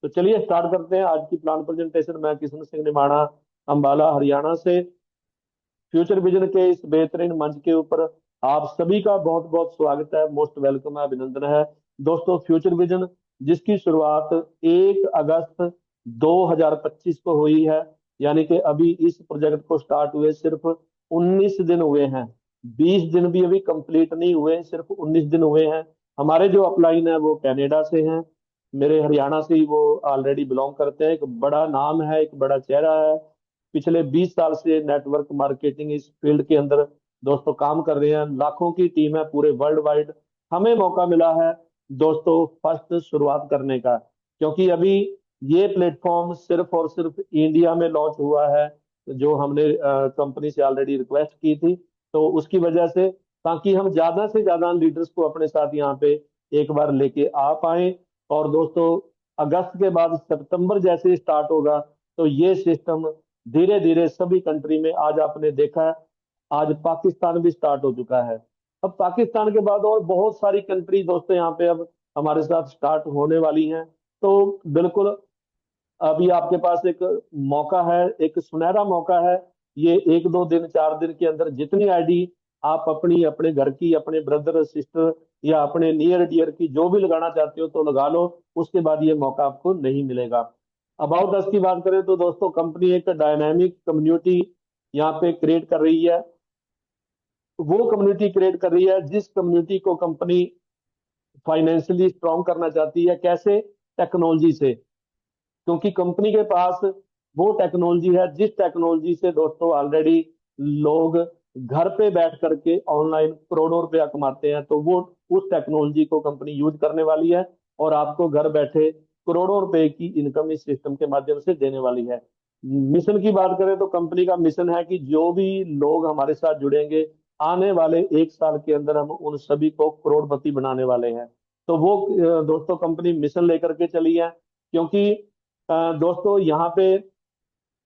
तो चलिए स्टार्ट करते हैं आज की प्लान प्रेजेंटेशन। मैं किशन सिंह निमाणा, अंबाला हरियाणा से। फ्यूचर विजन के इस बेहतरीन मंच के ऊपर आप सभी का बहुत बहुत स्वागत है, मोस्ट वेलकम है, अभिनंदन है। दोस्तों, फ्यूचर विजन जिसकी शुरुआत 1 अगस्त 2025 को हुई है, यानी कि अभी इस प्रोजेक्ट को स्टार्ट हुए सिर्फ 19 दिन हुए हैं। 20 दिन भी अभी कंप्लीट नहीं हुए, सिर्फ 19 दिन हुए हैं। हमारे जो अपलाइन है वो कनाडा से हैं, मेरे हरियाणा से ही वो ऑलरेडी बिलोंग करते हैं। एक बड़ा नाम है, एक बड़ा चेहरा है। पिछले 20 साल से नेटवर्क मार्केटिंग इस फील्ड के अंदर दोस्तों काम कर रहे हैं। लाखों की टीम है पूरे वर्ल्ड वाइड। हमें मौका मिला है दोस्तों फर्स्ट शुरुआत करने का, क्योंकि अभी ये प्लेटफॉर्म सिर्फ और सिर्फ इंडिया में लॉन्च हुआ है, जो हमने कंपनी से ऑलरेडी रिक्वेस्ट की थी। तो उसकी वजह से, ताकि हम ज्यादा से ज्यादा लीडर्स को अपने साथ यहाँ पे एक बार लेके आ पाए। और दोस्तों, अगस्त के बाद सितंबर जैसे स्टार्ट होगा तो ये सिस्टम धीरे धीरे सभी कंट्री में, आज आपने देखा है आज पाकिस्तान भी स्टार्ट हो चुका है। अब पाकिस्तान के बाद और बहुत सारी कंट्री दोस्तों यहाँ पे अब हमारे साथ स्टार्ट होने वाली हैं। तो बिल्कुल अभी आपके पास एक मौका है, एक सुनहरा मौका है। ये 1 2 दिन 4 दिन के अंदर जितनी आईडी आप अपनी, अपने घर की, अपने ब्रदर सिस्टर या अपने नियर डियर की जो भी लगाना चाहते हो तो लगा लो। उसके बाद ये मौका आपको नहीं मिलेगा। अबाउट अस की बात करें तो दोस्तों, कंपनी एक डायनामिक कम्युनिटी यहाँ पे क्रिएट कर रही है। वो कम्युनिटी क्रिएट कर रही है जिस कम्युनिटी को कंपनी फाइनेंशियली स्ट्रांग करना चाहती है। कैसे? टेक्नोलॉजी से। क्योंकि कंपनी के पास वो टेक्नोलॉजी है जिस टेक्नोलॉजी से दोस्तों ऑलरेडी लोग घर पे बैठ करके ऑनलाइन करोड़ों रुपया कमाते हैं। तो वो उस टेक्नोलॉजी को कंपनी यूज करने वाली है और आपको घर बैठे करोड़ों रुपए की इनकम इस सिस्टम के माध्यम से देने वाली है। मिशन की बात करें तो कंपनी का मिशन है कि जो भी लोग हमारे साथ जुड़ेंगे, आने वाले 1 साल के अंदर हम उन सभी को करोड़पति बनाने वाले हैं। तो वो दोस्तों कंपनी मिशन लेकर के चली है। क्योंकि दोस्तों यहाँ पे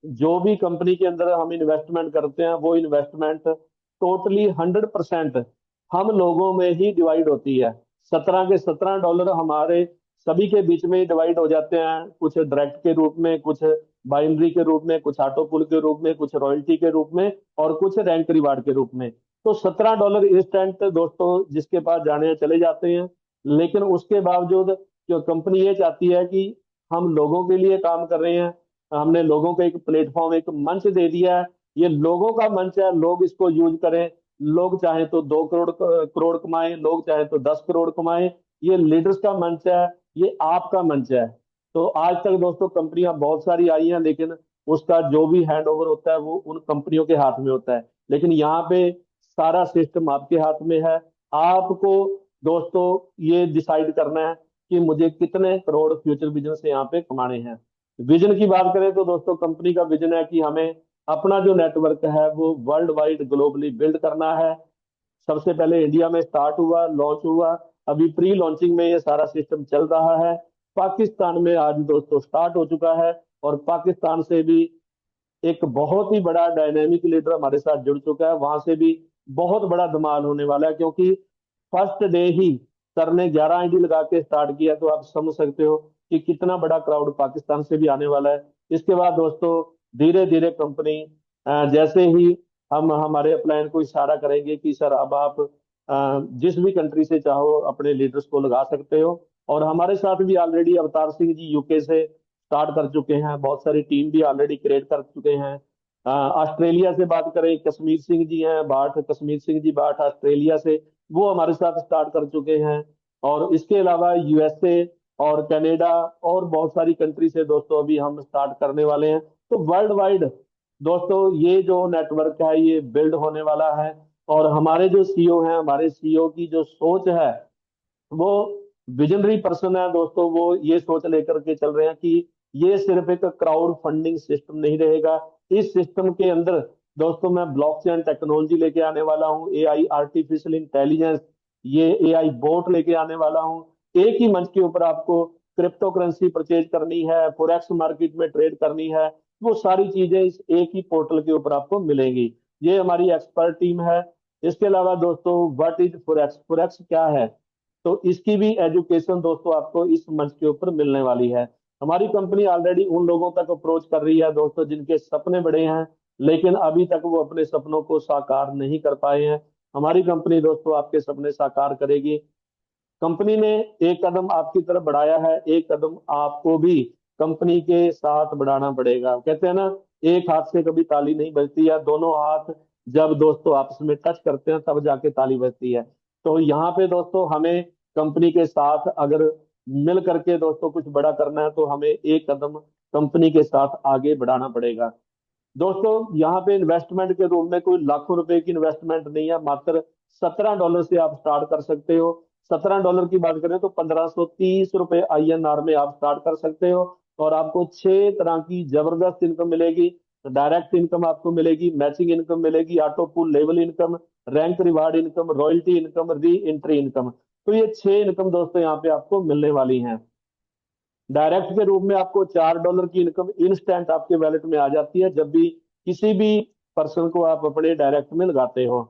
जो भी कंपनी के अंदर हम इन्वेस्टमेंट करते हैं वो इन्वेस्टमेंट टोटली 100% हम लोगों में ही डिवाइड होती है। 17 के 17 डॉलर हमारे सभी के बीच में ही डिवाइड हो जाते हैं। कुछ डायरेक्ट के रूप में, कुछ बाइनरी के रूप में, कुछ ऑटो पुल के रूप में, कुछ रॉयल्टी के रूप में और कुछ रैंक रिवार्ड के रूप में। तो 17 डॉलर इंस्टेंट दोस्तों जिसके पास जाने हैं चले जाते हैं। लेकिन उसके बावजूद जो कंपनी ये चाहती है कि हम लोगों के लिए काम कर रहे हैं, हमने लोगों को एक प्लेटफॉर्म, एक मंच दे दिया है। ये लोगों का मंच है, लोग इसको यूज करें। लोग चाहे तो 2 करोड़ करोड़ कमाएं, लोग चाहे तो 10 करोड़ कमाएं। ये लीडर्स का मंच है, ये आपका मंच है। तो आज तक दोस्तों कंपनियां बहुत सारी आई हैं, लेकिन उसका जो भी हैंड ओवर होता है वो उन कंपनियों के हाथ में होता है। लेकिन यहाँ पे सारा सिस्टम आपके हाथ में है। आपको दोस्तों ये डिसाइड करना है कि मुझे कितने करोड़ फ्यूचर विजन से यहाँ पे कमाने हैं। विजन की बात करें तो दोस्तों कंपनी का विजन है कि हमें अपना जो नेटवर्क है वो वर्ल्ड वाइड ग्लोबली बिल्ड करना है। सबसे पहले इंडिया में स्टार्ट हुआ, लॉन्च हुआ। अभी प्री लॉन्चिंग में ये सारा सिस्टम चल रहा है। पाकिस्तान में आज दोस्तों स्टार्ट हो चुका है और पाकिस्तान से भी एक बहुत ही बड़ा डायनेमिक लीडर हमारे साथ जुड़ चुका है। वहां से भी बहुत बड़ा धमाल होने वाला है, क्योंकि फर्स्ट डे ही सर ने 11 आईडी लगा के स्टार्ट किया। तो आप समझ सकते हो कि कितना बड़ा क्राउड पाकिस्तान से भी आने वाला है। इसके बाद दोस्तों धीरे धीरे कंपनी जैसे ही हम हमारे प्लान को इशारा करेंगे कि सर अब आप जिस भी कंट्री से चाहो अपने लीडर्स को लगा सकते हो। और हमारे साथ भी ऑलरेडी अवतार सिंह जी यूके से स्टार्ट कर चुके हैं, बहुत सारी टीम भी ऑलरेडी क्रिएट कर चुके हैं। ऑस्ट्रेलिया से बात करें, कश्मीर सिंह जी हैं बाठ, कश्मीर सिंह जी बाठ ऑस्ट्रेलिया से, वो हमारे साथ स्टार्ट कर चुके हैं। और इसके अलावा यूएसए और कनाडा और बहुत सारी कंट्री से दोस्तों अभी हम स्टार्ट करने वाले हैं। तो वर्ल्ड वाइड दोस्तों ये जो नेटवर्क है ये बिल्ड होने वाला है। और हमारे जो सीईओ हैं, हमारे सीईओ की जो सोच है वो विजनरी पर्सन है दोस्तों। वो ये सोच लेकर के चल रहे हैं कि ये सिर्फ एक क्राउड फंडिंग सिस्टम नहीं रहेगा। इस सिस्टम के अंदर दोस्तों मैं ब्लॉकचेन टेक्नोलॉजी लेके आने वाला हूँ, एआई आर्टिफिशियल इंटेलिजेंस, ये एआई बोट लेके आने वाला हूँ। एक ही मंच के ऊपर आपको क्रिप्टो करेंसी परचेज करनी है, फोरेक्स मार्केट में ट्रेड करनी है, वो सारी चीजें इस एक ही पोर्टल के ऊपर आपको मिलेंगी। ये हमारी एक्सपर्ट टीम है। इसके अलावा दोस्तों व्हाट इज फोरेक्स, फोरेक्स क्या है, तो इसकी भी एजुकेशन दोस्तों आपको इस मंच के ऊपर मिलने वाली है। हमारी कंपनी ऑलरेडी उन लोगों तक अप्रोच कर रही है दोस्तों जिनके सपने बड़े हैं, लेकिन अभी तक वो अपने सपनों को साकार नहीं कर पाए हैं। हमारी कंपनी दोस्तों आपके सपने साकार करेगी। कंपनी ने एक कदम आपकी तरफ बढ़ाया है, एक कदम आपको भी कंपनी के साथ बढ़ाना पड़ेगा। कहते हैं ना, एक हाथ से कभी ताली नहीं बजती है, दोनों हाथ जब दोस्तों आपस में टच करते हैं तब जाके ताली बजती है। तो यहाँ पे दोस्तों हमें कंपनी के साथ अगर मिल करके दोस्तों कुछ बड़ा करना है तो हमें एक कदम कंपनी के साथ आगे बढ़ाना पड़ेगा। दोस्तों यहाँ पे इन्वेस्टमेंट के रूप में कोई लाखों रुपए की इन्वेस्टमेंट नहीं है, मात्र $17 से आप स्टार्ट कर सकते हो। $17 की बात करें तो ₹1530 INR में आप स्टार्ट कर सकते हो, और आपको 6 तरह की जबरदस्त इनकम मिलेगी। डायरेक्ट इनकम आपको मिलेगी, मैचिंग इनकम मिलेगी, auto pool level income, rank reward income, royalty income, re entry income. तो ये 6 इनकम दोस्तों यहाँ पे आपको मिलने वाली हैं। डायरेक्ट के रूप में आपको $4 की इनकम इंस्टेंट आपके वैलेट में आ जाती है जब भी किसी भी पर्सन को आप अपने डायरेक्ट में लगाते हो।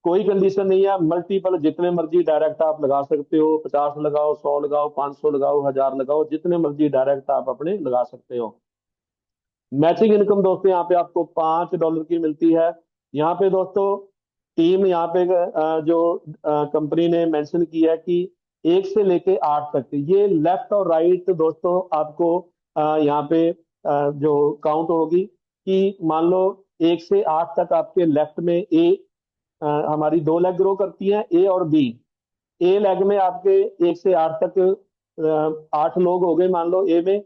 कोई कंडीशन नहीं है, मल्टीपल जितने मर्जी डायरेक्ट आप लगा सकते हो, 50 लगाओ, 100 लगाओ, 500 लगाओ, 1000 लगाओ, जितने मर्जी डायरेक्ट आप अपने लगा सकते हो। मैचिंग इनकम दोस्तों यहाँ पे आपको $5 की मिलती है। यहाँ पे दोस्तों टीम यहाँ पे जो कंपनी ने मेंशन किया है कि 1 से लेके 8 तक, ये लेफ्ट और राइट दोस्तों आपको यहाँ पे जो काउंट होगी कि मान लो 1 से 8 तक आपके लेफ्ट में हमारी 2 लेग ग्रो करती हैं, ए और बी। ए लेग में आपके 1 से 8 तक 8 लोग हो गए मान लो ए में,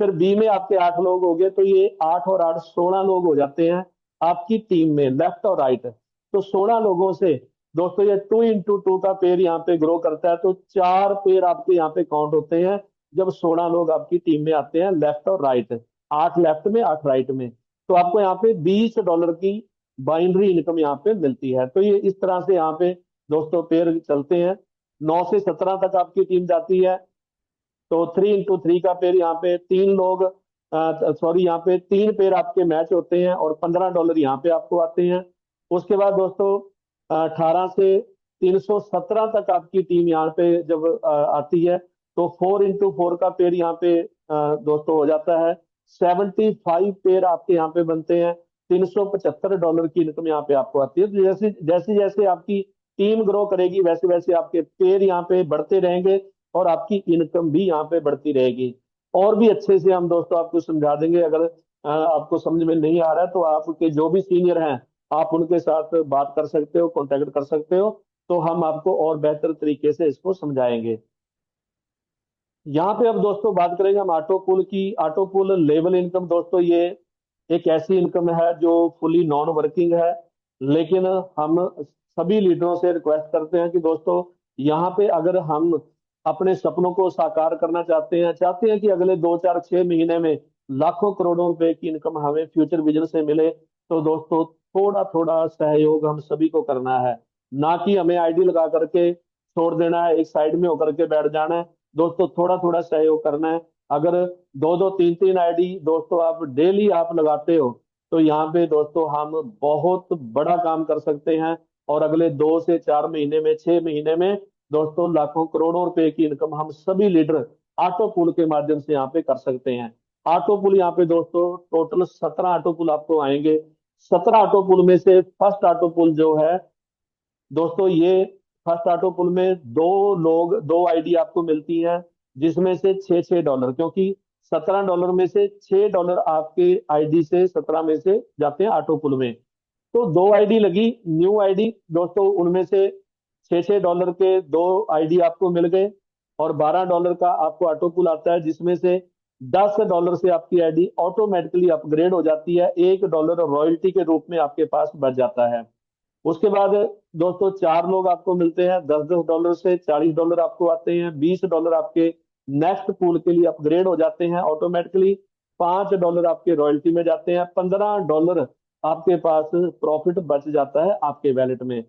फिर बी में आपके 8 लोग हो गए, तो ये 8 और 8 16 लोग हो जाते हैं आपकी टीम में, लेफ्ट और राइट। तो 16 लोगों से दोस्तों ये 2x2 का पेयर यहाँ पे ग्रो करता है, तो 4 पेयर आपके यहाँ पे काउंट होते हैं जब 16 लोग आपकी टीम में आते हैं, लेफ्ट और राइट, 8 लेफ्ट में 8 राइट में। तो आपको यहाँ पे $20 की बाइनरी इनकम यहाँ पे मिलती है। तो ये इस तरह से यहाँ पे दोस्तों पेयर चलते हैं। 9 से 17 तक आपकी टीम जाती है, तो 3x3 का पेयर यहाँ पे 3 लोग, सॉरी यहाँ पे 3 पेयर आपके मैच होते हैं और $15 यहाँ पे आपको आते हैं। उसके बाद दोस्तों 18 से 317 तक आपकी टीम यहाँ पे जब आती है, तो 4x4 का पेयर यहाँ पे दोस्तों हो जाता है। 75 पेयर आपके यहाँ पे बनते हैं, $375 की इनकम यहाँ पे आपको आती है। तो जैसे जैसे जैसे आपकी टीम ग्रो करेगी वैसे वैसे आपके पेयर यहाँ पे बढ़ते रहेंगे और आपकी इनकम भी यहाँ पे बढ़ती रहेगी। और भी अच्छे से हम दोस्तों आपको समझा देंगे। अगर आपको समझ में नहीं आ रहा है तो आपके जो भी सीनियर हैं आप उनके साथ बात कर सकते हो, कांटेक्ट कर सकते हो, तो हम आपको और बेहतर तरीके से इसको समझाएंगे। यहाँ पे अब दोस्तों बात करेंगे हम ऑटो पुल की। ऑटो पुल लेवल इनकम दोस्तों ये एक ऐसी इनकम है जो फुली नॉन वर्किंग है, लेकिन हम सभी लीडरों से रिक्वेस्ट करते हैं कि दोस्तों यहाँ पे अगर हम अपने सपनों को साकार करना चाहते हैं कि अगले 2 4 6 महीने में लाखों करोड़ों रुपए की इनकम हमें फ्यूचर विजन से मिले, तो दोस्तों थोड़ा थोड़ा सहयोग हम सभी को करना है। ना कि हमें आईडी लगा करके छोड़ देना है, एक साइड में होकर के बैठ जाना है। दोस्तों थोड़ा थोड़ा सहयोग करना है। अगर 2 2 3 3 आईडी दोस्तों आप डेली आप लगाते हो, तो यहाँ पे दोस्तों हम बहुत बड़ा काम कर सकते हैं, और अगले 2 से 4 महीने में, 6 महीने में दोस्तों लाखों करोड़ों रुपए की इनकम हम सभी लीडर ऑटो पुल के माध्यम से यहाँ पे कर सकते हैं। ऑटो पुल यहाँ पे दोस्तों टोटल 17 ऑटो पुल आपको आएंगे। 17 ऑटो पुल में से फर्स्ट ऑटो पुल जो है दोस्तों, ये फर्स्ट ऑटो पुल में 2 आईडी आपको मिलती हैं, जिसमें से $6 क्योंकि $17 में से $6 आपके आईडी से 17 में से जाते हैं ऑटो पुल में। तो 2 आईडी लगी, न्यू आईडी दोस्तों, उनमें से $6 के 2 आईडी आपको मिल गए, और $12 का आपको ऑटो पुल आता है, जिसमें से $10 से आपकी आईडी ऑटोमेटिकली अपग्रेड हो जाती है, $1 रॉयल्टी के रूप में आपके पास बच जाता है। उसके बाद दोस्तों 4 लोग आपको मिलते हैं, $10 से $40 आपको आते हैं, $20 आपके नेक्स्ट पूल के लिए अपग्रेड हो जाते हैं ऑटोमेटिकली, $5 आपके रॉयल्टी में जाते हैं, $15 आपके पास प्रॉफिट बच जाता है आपके वैलेट में।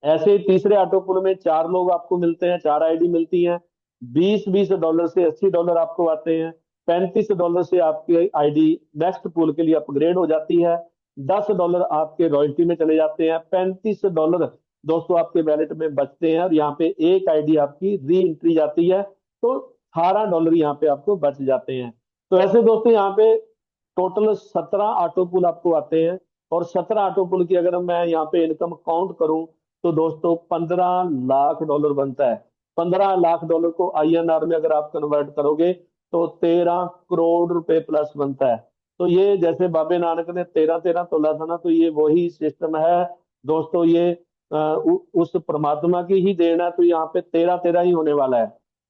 ऐसे ही तीसरे ऑटो पुल में 4 लोग आपको मिलते हैं, 4 आईडी मिलती हैं, $20 से $80 आपको आते हैं, $35 से आपकी आईडी नेक्स्ट पुल के लिए अपग्रेड हो जाती है, $10 आपके रॉयल्टी में चले जाते हैं, $35 दोस्तों आपके वैलेट में बचते हैं, और यहाँ पे एक आईडी आपकी री एंट्री जाती है। तो $18 यहाँ पे आपको बच जाते हैं। तो ऐसे दोस्तों यहाँ पे टोटल 17 ऑटो पुल आपको आते हैं, और 17 ऑटो पुल की अगर मैं यहाँ पे इनकम काउंट करूं तो दोस्तों $15 लाख बनता है। $15 लाख को INR में अगर आप कन्वर्ट करोगे तो 13 करोड़ प्लस बनता है। तो ये जैसे बाबे नानक ने 13 13 तोला था ना, तो ये वही सिस्टम है दोस्तों। ये उस परमात्मा की ही देन है, तो यहाँ पे 13 13 ही होने वाला है।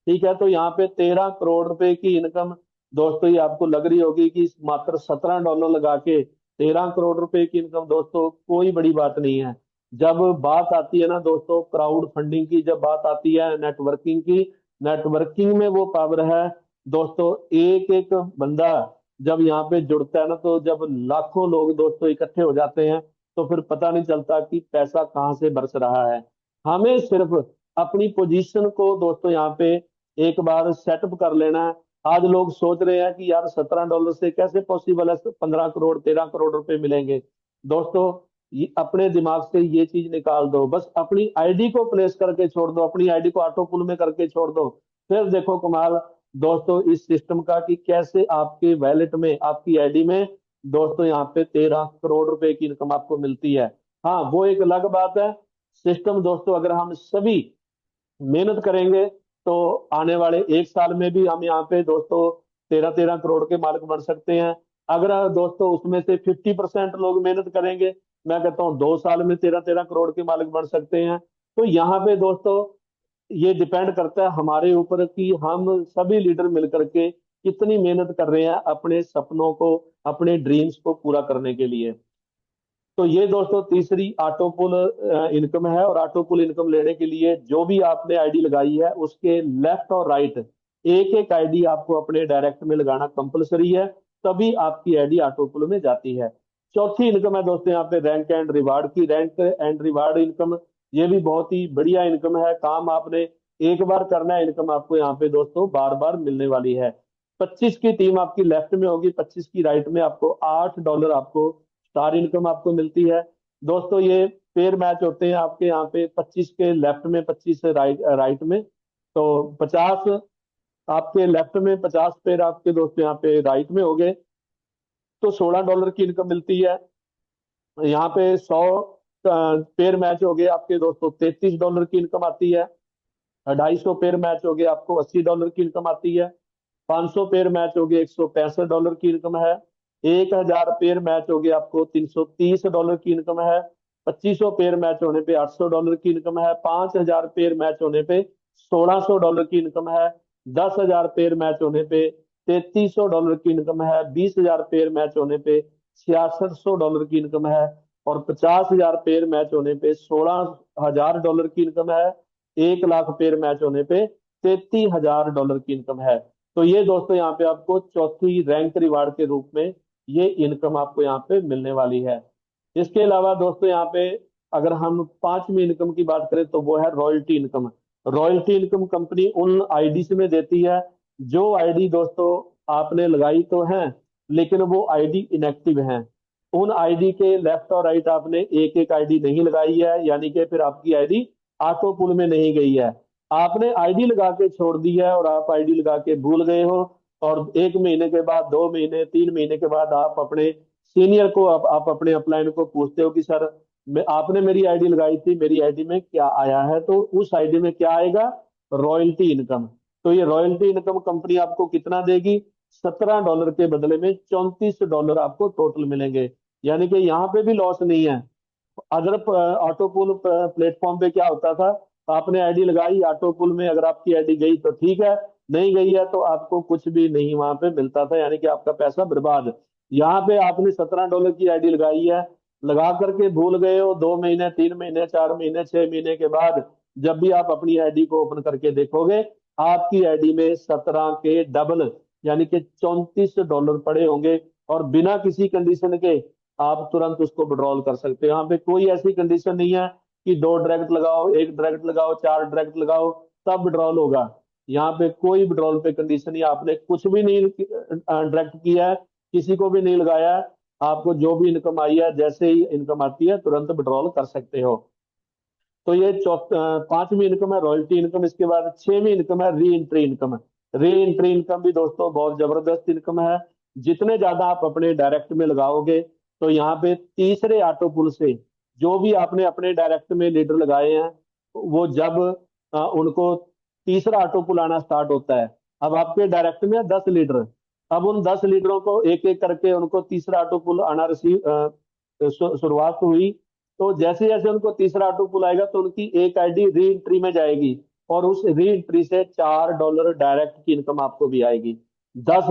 ठीक है, तो यहाँ पे 13 करोड़ की इनकम दोस्तों ये आपको लग रही होगी कि मात्र $17 लगा के 13 करोड़ की इनकम दोस्तों कोई बड़ी बात नहीं है। जब बात आती है ना दोस्तों क्राउड फंडिंग की, जब बात आती है नेटवर्किंग की, नेटवर्किंग में वो पावर है दोस्तों। एक एक बंदा जब यहाँ पे जुड़ता है ना, तो जब लाखों लोग दोस्तों इकट्ठे हो जाते हैं तो फिर पता नहीं चलता कि पैसा कहाँ से बरस रहा है। हमें सिर्फ अपनी पोजीशन को दोस्तों यहाँ पे एक बार सेटअप कर लेना है। आज लोग सोच रहे हैं कि यार $17 से कैसे पॉसिबल है 15 करोड़ 13 करोड़ रुपए मिलेंगे। दोस्तों ये अपने दिमाग से ये चीज निकाल दो, बस अपनी आईडी को प्लेस करके छोड़ दो, अपनी आईडी को ऑटो पुल में करके छोड़ दो। फिर देखो कमाल दोस्तों इस सिस्टम का कि कैसे आपके वैलेट में, आपकी आईडी में दोस्तों यहाँ पे 13 करोड़ की इनकम आपको मिलती है। हाँ वो एक अलग बात है। सिस्टम दोस्तों अगर हम सभी मेहनत करेंगे तो आने वाले 1 साल में भी हम यहाँ पे दोस्तों 13 13 करोड़ के मालिक बन सकते हैं। अगर दोस्तों उसमें से 50% लोग मेहनत करेंगे, मैं कहता हूँ 2 साल में 13 13 करोड़ के मालिक बन सकते हैं। तो यहाँ पे दोस्तों ये डिपेंड करता है हमारे ऊपर कि हम सभी लीडर मिलकर के कितनी मेहनत कर रहे हैं अपने सपनों को, अपने ड्रीम्स को पूरा करने के लिए। तो ये दोस्तों तीसरी ऑटो पुल इनकम है। और ऑटो पुल इनकम लेने के लिए जो भी आपने आईडी लगाई है उसके लेफ्ट और राइट एक एक आईडी आपको अपने डायरेक्ट में लगाना कंपलसरी है, तभी आपकी आईडी ऑटो पुल में जाती है। चौथी इनकम है दोस्तों यहाँ पे रैंक एंड रिवार्ड की। रैंक एंड रिवार्ड इनकम ये भी बहुत ही बढ़िया इनकम है। काम आपने एक बार करना है, इनकम आपको यहाँ पे दोस्तों बार बार मिलने वाली है। 25 की टीम आपकी लेफ्ट में होगी, 25 की राइट में, आपको $8 आपको स्टार इनकम आपको मिलती है। दोस्तों ये पेयर मैच होते हैं आपके यहाँ पे, 25 के लेफ्ट में, 25 राइट राइट में। तो 50 आपके लेफ्ट में, 50 पेयर आपके दोस्तों यहाँ पे राइट में हो गए, तो $16 की इनकम मिलती है। यहाँ पे 100 पेयर मैच हो गए आपके दोस्तों, $33 की इनकम आती है। 250 पेयर मैच हो गए आपको, $80 की इनकम आती है। 500 पेयर मैच हो गए, $165 की इनकम है। 1000 पेयर मैच हो गए आपको, $330 की इनकम है। 2500 पेयर मैच होने पे $800 की इनकम है। 5000 पेयर मैच होने पे $1600 की इनकम है। 10,000 पेयर मैच होने पे $3300 की इनकम है। 20,000 पेयर मैच होने पे $6600 की इनकम है। और 50,000 पेयर मैच होने पे $16,000 की इनकम है। 1 लाख पेयर मैच होने पे $33,000 की इनकम है। तो ये दोस्तों यहाँ पे आपको चौथी रैंक रिवार्ड के रूप में ये इनकम आपको यहाँ पे मिलने वाली है। इसके अलावा दोस्तों यहाँ पे अगर हम पांचवी इनकम की बात करें तो वो है royalty income. Royalty income company उन आईडी में देती है जो आईडी दोस्तों आपने लगाई तो है लेकिन वो आईडी इनएक्टिव है। उन आईडी के लेफ्ट और राइट आपने एक एक आईडी नहीं लगाई है, यानी कि फिर आपकी आईडी ऑटो पुल में नहीं गई है। आपने आईडी लगा के छोड़ दी है और आप आईडी लगा के भूल गए हो, और 1 महीने के बाद, 2 महीने, 3 महीने के बाद आप अपने सीनियर को, आप अपने अपलाइन को पूछते हो कि सर आपने मेरी आईडी लगाई थी, मेरी आईडी में क्या आया है? तो उस आईडी में क्या आएगा? Royalty income. तो ये रॉयल्टी इनकम कंपनी आपको कितना देगी? $17 के बदले में $34 आपको टोटल मिलेंगे। यानी कि यहाँ पे भी लॉस नहीं है। अगर ऑटो पुल प्लेटफॉर्म पे क्या होता था, आपने आईडी लगाई ऑटो पुल में, अगर आपकी आईडी गई तो ठीक है, नहीं गई है तो आपको कुछ भी नहीं वहां पे मिलता था, यानी कि आपका पैसा बर्बाद। यहाँ पे आपने $17 की आईडी लगाई है, लगा करके भूल गए हो, 2 महीने, 3 महीने, 4 महीने, 6 महीने के बाद जब भी आप अपनी आईडी को ओपन करके देखोगे, आपकी आईडी में 17 के डबल यानी कि $34 पड़े होंगे, और बिना किसी कंडीशन के आप तुरंत उसको विड्रॉल कर सकते हो। यहाँ पे कोई ऐसी कंडीशन नहीं है कि 2 डायरेक्ट लगाओ, 1 डायरेक्ट लगाओ, 4 डायरेक्ट लगाओ तब विड्रॉल होगा। यहाँ पे कोई विड्रॉल पे कंडीशन नहीं, आपने कुछ भी नहीं डायरेक्ट किया है, किसी को भी नहीं लगाया है, आपको जो भी इनकम आई है, जैसे ही इनकम आती है तुरंत विड्रॉल कर सकते हो। तो ये पांचवी इनकम है रॉयल्टी इनकम। इसके बाद 6वीं इनकम है री entry income. Re entry income भी दोस्तों बहुत जबरदस्त इनकम है। जितने ज्यादा आप अपने डायरेक्ट में लगाओगे, तो यहाँ पे तीसरे ऑटो पुल से जो भी आपने अपने डायरेक्ट में लीडर लगाए हैं, वो जब उनको तीसरा ऑटो पुल आना स्टार्ट होता है, अब आपके डायरेक्ट में 10 लीडर, अब उन 10 लीडरों को एक एक करके उनको तीसरा ऑटो पुल आना शुरुआत हुई। तो जैसे जैसे उनको तीसरा ऑटो पुल आएगा, तो उनकी एक आईडी री एंट्री में जाएगी, और उस री एंट्री से $4 डायरेक्ट की इनकम आपको भी आएगी। 10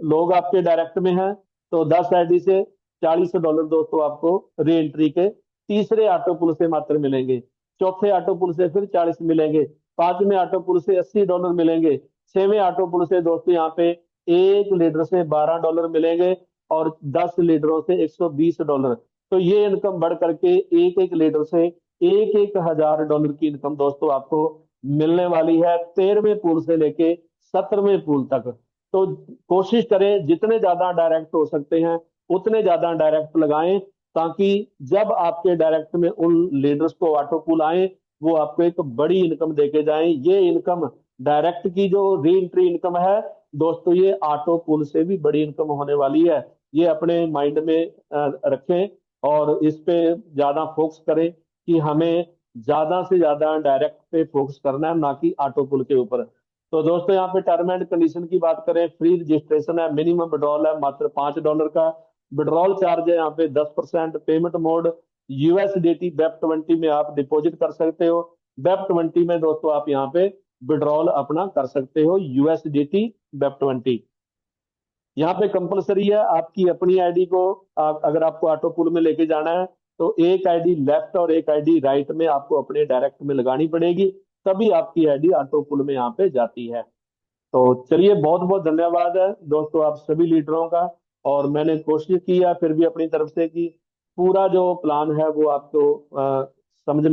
लोग आपके डायरेक्ट में हैं, तो 10 आईडी से $40 दोस्तों आपको री एंट्री के तीसरे ऑटो पुल से मात्र मिलेंगे। चौथे ऑटो पुल से फिर 40 मिलेंगे। पांचवें ऑटो पुल से $80 मिलेंगे। छठवें ऑटो पुल से दोस्तों यहाँ पे एक लीडर से $12 मिलेंगे, और 10 लीडरों से $120। तो ये इनकम बढ़ करके एक एक लीडर से एक एक $1000 की इनकम दोस्तों आपको मिलने वाली है, 13वें पुल से लेके 17वें पुल तक। तो कोशिश करें जितने ज्यादा डायरेक्ट हो सकते हैं उतने ज्यादा डायरेक्ट लगाएं, ताकि जब आपके डायरेक्ट में उन लीडर्स को ऑटो पुल आए, वो आपको एक बड़ी इनकम देके जाएं। ये इनकम डायरेक्ट की जो री एंट्री इनकम है दोस्तों, ये ऑटो पुल से भी बड़ी इनकम होने वाली है। ये अपने माइंड में रखें, और इस पे ज्यादा फोकस करें कि हमें ज्यादा से ज्यादा डायरेक्ट पे फोकस करना है, ना कि ऑटो पुल के ऊपर। तो दोस्तों यहाँ पे टर्म एंड कंडीशन की बात करें, फ्री रजिस्ट्रेशन है, मिनिमम विड्रॉल है मात्र $5 का, विड्रॉल चार्ज है यहाँ पे 10%, पेमेंट मोड यूएसडीटी वेब 20 में आप डिपॉजिट कर सकते हो। वेब 20 में दोस्तों आप यहाँ पे विड्रॉल अपना कर सकते हो, यूएसडीटी वेब 20। यहाँ पे कंपलसरी है आपकी अपनी आईडी को, अगर आपको ऑटो पुल में लेके जाना है, तो एक आईडी लेफ्ट और एक आईडी राइट में आपको अपने डायरेक्ट में लगानी पड़ेगी, तभी आपकी आईडी ऑटो पुल में यहाँ पे जाती है। तो चलिए, बहुत बहुत धन्यवाद है दोस्तों आप सभी लीडरों का। और मैंने कोशिश की है फिर भी अपनी तरफ से कि पूरा जो प्लान है वो आपको समझ